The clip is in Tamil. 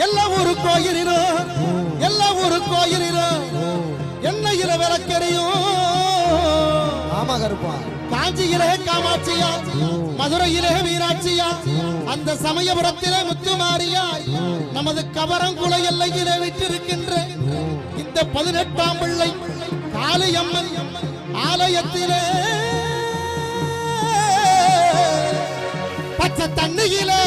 எல்லா ஊரு கோயிலிலும் எல்லா ஊரு கோயிலிலும் எண்ணெயில விளக்கெறியும். ஆமா கருப்பா. காஞ்சியிலே காமாட்சியா, மதுரையிலே மீனாட்சியா, அந்த சமயபுரத்திலே முத்துமாரியா, நமது கவரங்குள எல்லையிலே விட்டிருக்கின்ற இந்த 18ஆம் பிள்ளை காளியம்மன் ஆலயத்திலே பச்சை தண்ணியிலே